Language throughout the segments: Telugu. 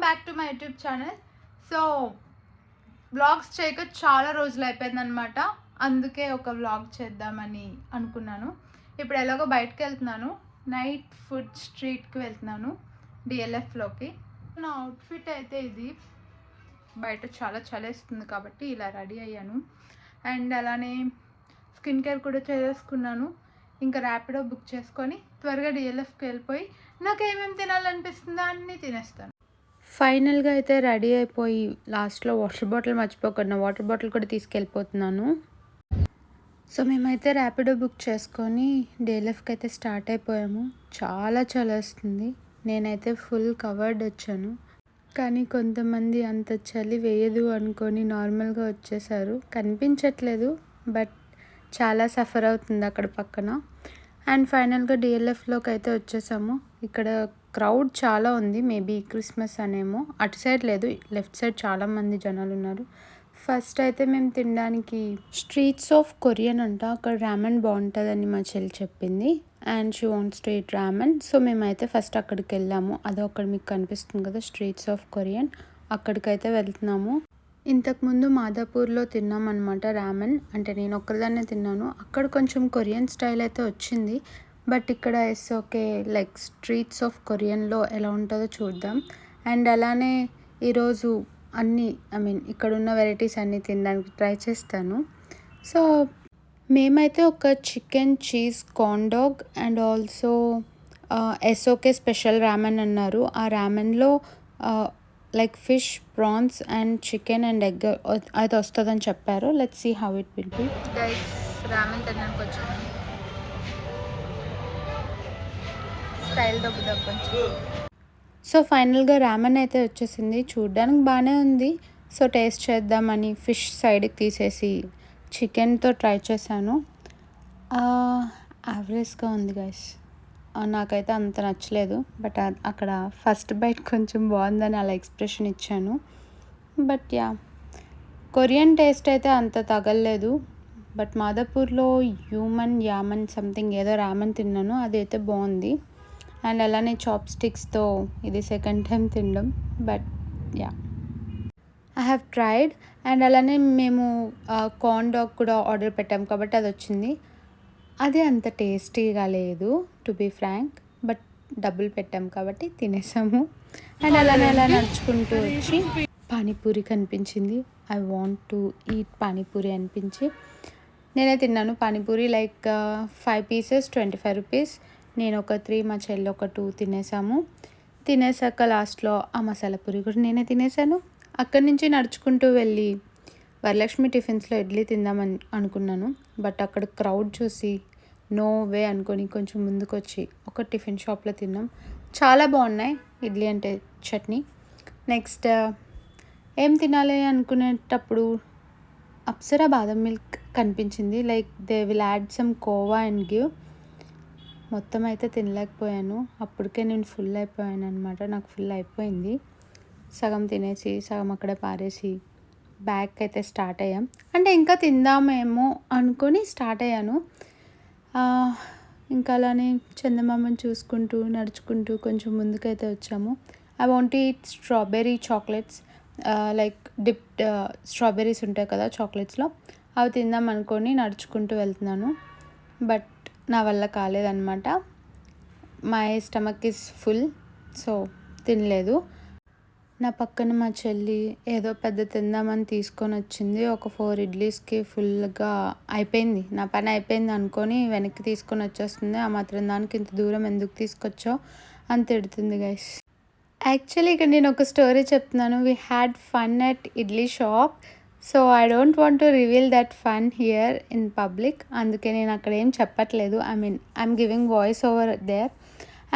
Back to my YouTube channel. So vlogs చేయక చాలా రోజులు అయిపోయిందనమాట. అందుకే ఒక వ్లాగ్ చేద్దామని అనుకున్నాను. ఇప్పుడు ఎలాగో బయటకు వెళ్తున్నాను, నైట్ ఫుడ్ స్ట్రీట్కి వెళ్తున్నాను డిఎల్ఎఫ్లోకి. నా అవుట్ఫిట్ అయితే ఇది. బయట చాలా చలేస్తుంది కాబట్టి ఇలా రెడీ అయ్యాను. అండ్ అలానే స్కిన్ కేర్ కూడా చేసేసుకున్నాను. ఇంకా ర్యాపిడో బుక్ చేసుకొని త్వరగా డిఎల్ఎఫ్కి వెళ్ళిపోయి నాకు ఏమేమి తినాలనిపిస్తుందో అన్నీ తినేస్తాను. ఫైనల్గా అయితే రెడీ అయిపోయి లాస్ట్లో వాటర్ బాటిల్ మర్చిపోకుండా వాటర్ బాటిల్ కూడా తీసుకెళ్ళిపోతున్నాను. సో మేమైతే ర్యాపిడో బుక్ చేసుకొని డిఎల్ఎఫ్కి అయితే స్టార్ట్ అయిపోయాము. చాలా చలేస్తుంది. నేనైతే ఫుల్ కవర్డ్ వచ్చాను, కానీ కొంతమంది అంత చలి వేయదు అనుకొని నార్మల్గా వచ్చేసారు. కనిపించట్లేదు, బట్ చాలా సఫర్ అవుతుంది అక్కడ పక్కన. అండ్ ఫైనల్గా డిఎల్ఎఫ్లోకి అయితే వచ్చేసాము. ఇక్కడ క్రౌడ్ చాలా ఉంది, మేబీ క్రిస్మస్ అనేమో. అటు సైడ్ లేదు, లెఫ్ట్ సైడ్ చాలామంది జనాలు ఉన్నారు. ఫస్ట్ అయితే మేము తినడానికి స్ట్రీట్స్ ఆఫ్ కొరియన్ అంట, అక్కడ రామెన్ బాగుంటుందని మా చెల్లి చెప్పింది. And she wants to eat ramen. So మేమైతే ఫస్ట్ అక్కడికి వెళ్ళాము. అదో అక్కడ మీకు కనిపిస్తుంది కదా, స్ట్రీట్స్ ఆఫ్ కొరియన్. అక్కడికైతే వెళ్తున్నాము. ఇంతకుముందు మాదాపూర్లో తిన్నాం అనమాట రామెన్. అంటే నేను ఒక్కదాన్నే తిన్నాను. అక్కడ కొంచెం కొరియన్ స్టైల్ అయితే వచ్చింది, బట్ ఇక్కడ ఓకే లైక్ స్ట్రీట్స్ ఆఫ్ కొరియన్లో ఎలా ఉంటుందో చూద్దాం. అండ్ అలానే ఈరోజు ఇక్కడ ఉన్న వెరైటీస్ అన్నీ తినడానికి ట్రై చేస్తాను. సో మేమైతే ఒక chicken cheese corn dog and also SOK special ramen అన్నారు. ఆ రామెన్లో like fish, prawns and chicken and egg అది వస్తుందని చెప్పారు. Let's see how it will be. Guys ramen తినడానికి వచ్చాను. స్టైల్ దొబ్బుదాం కొంచెం. సో ఫైనల్గా రామెన్ అయితే వచ్చేసింది. చూడ్డానికి బాగానే ఉంది. సో టేస్ట్ చేద్దామని ఫిష్ సైడ్కి తీసేసి చికెన్తో ట్రై చేశాను. యావరేజ్గా ఉంది గైస్. నాకైతే అంత నచ్చలేదు, బట్ అక్కడ ఫస్ట్ బైట్ కొంచెం బాగుందని అలా ఎక్స్ప్రెషన్ ఇచ్చాను. బట్ యా, కొరియన్ టేస్ట్ అయితే అంత తగలలేదు. బట్ మాదాపూర్లో యామన్ సంథింగ్ ఏదో రామన్ తిన్నాను, అదైతే బాగుంది. అండ్ అలానే చాప్ స్టిక్స్తో ఇది సెకండ్ టైం తినడం. But yeah, I have tried. And అలానే మేము కార్న్ డాగ్ కూడా ఆర్డర్ పెట్టాం కాబట్టి అది వచ్చింది. అది అంత టేస్టీగా లేదు టు బీ ఫ్రాంక్, బట్ డబ్బులు పెట్టాం కాబట్టి తినేసాము. అండ్ అలానే అలా నడుచుకుంటూ వచ్చి పానీపూరి కనిపించింది. I want to eat panipuri అనిపించి నేనే తిన్నాను పానీపూరి. Like 5 pieces 25 rupees. నేను ఒక 3, మా చెల్లి ఒక 2 తినేసాము. తినేసాక లాస్ట్లో ఆ మసాలా పూరి కూడా నేనే తినేసాను. అక్కడి నుంచి నడుచుకుంటూ వెళ్ళి వరలక్ష్మి టిఫిన్స్లో ఇడ్లీ తిందామని అనుకున్నాను, బట్ అక్కడ క్రౌడ్ చూసి నో వే అనుకొని కొంచెం ముందుకు వచ్చి ఒక టిఫిన్ షాప్లో తిన్నాం. చాలా బాగున్నాయి ఇడ్లీ అంటే చట్నీ. నెక్స్ట్ ఏం తినాలి అనుకునేటప్పుడు అప్సరా బాదం మిల్క్ కనిపించింది. Like they will add some khoa and give. మొత్తం అయితే తినలేకపోయాను, అప్పటికే నేను ఫుల్ అయిపోయాను అనమాట. నాకు ఫుల్ అయిపోయింది. సగం తినేసి సగం అక్కడే పారేసి బ్యాక్ అయితే స్టార్ట్ అయ్యాం. అంటే ఇంకా తిందామేమో అనుకొని స్టార్ట్ అయ్యాను. ఇంకా అలానే చందమామని చూసుకుంటూ నడుచుకుంటూ కొంచెం ముందుకైతే వచ్చాము. I want to eat strawberry chocolates, like dipped strawberries ఉంటాయి కదా చాక్లెట్స్లో, అవి తిందాం అనుకొని నడుచుకుంటూ వెళ్తున్నాను. బట్ నా వల్ల కాలేదన్నమాట. My stomach is full, so తినలేదు. నా పక్కన మా చెల్లి ఏదో పెద్ద తిందామని తీసుకొని వచ్చింది. ఒక 4 ఇడ్లీస్కి ఫుల్గా అయిపోయింది. నా పని అయిపోయింది అనుకొని వెనక్కి తీసుకొని వచ్చేస్తుంది. ఆ మాత్రం దానికి ఇంత దూరం ఎందుకు తీసుకొచ్చో అని తిడుతుంది గైస్. యాక్చువల్లీ ఇక్కడ నేను ఒక స్టోరీ చెప్తున్నాను. We had fun at idli shop. So I don't want to reveal that fun here in public. అందుకే నేను అక్కడ ఏం చెప్పట్లేదు. I'm giving voice over there.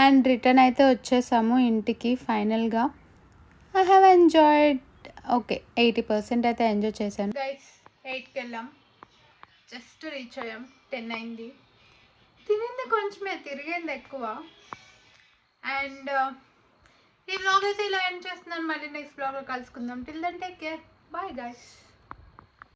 And return అయితే వచ్చేసాము ఇంటికి. ఫైనల్గా ఐ హ్యావ్ ఎంజాయ్డ్. ఓకే 80% అయితే ఎంజాయ్ చేశాను గైస్. 8కి వెళ్ళాం, జస్ట్ రీచ్ అయ్యాం. 10 అయింది. తినింది కొంచెమే, తిరిగింది ఎక్కువ. అండ్ ఈ వ్లాగ్ అయితే ఇలా ఎండ్ చేస్తున్నాను. మళ్ళీ నెక్స్ట్ వ్లాగ్లో కలుసుకుందాం. Till then take care. Bye guys.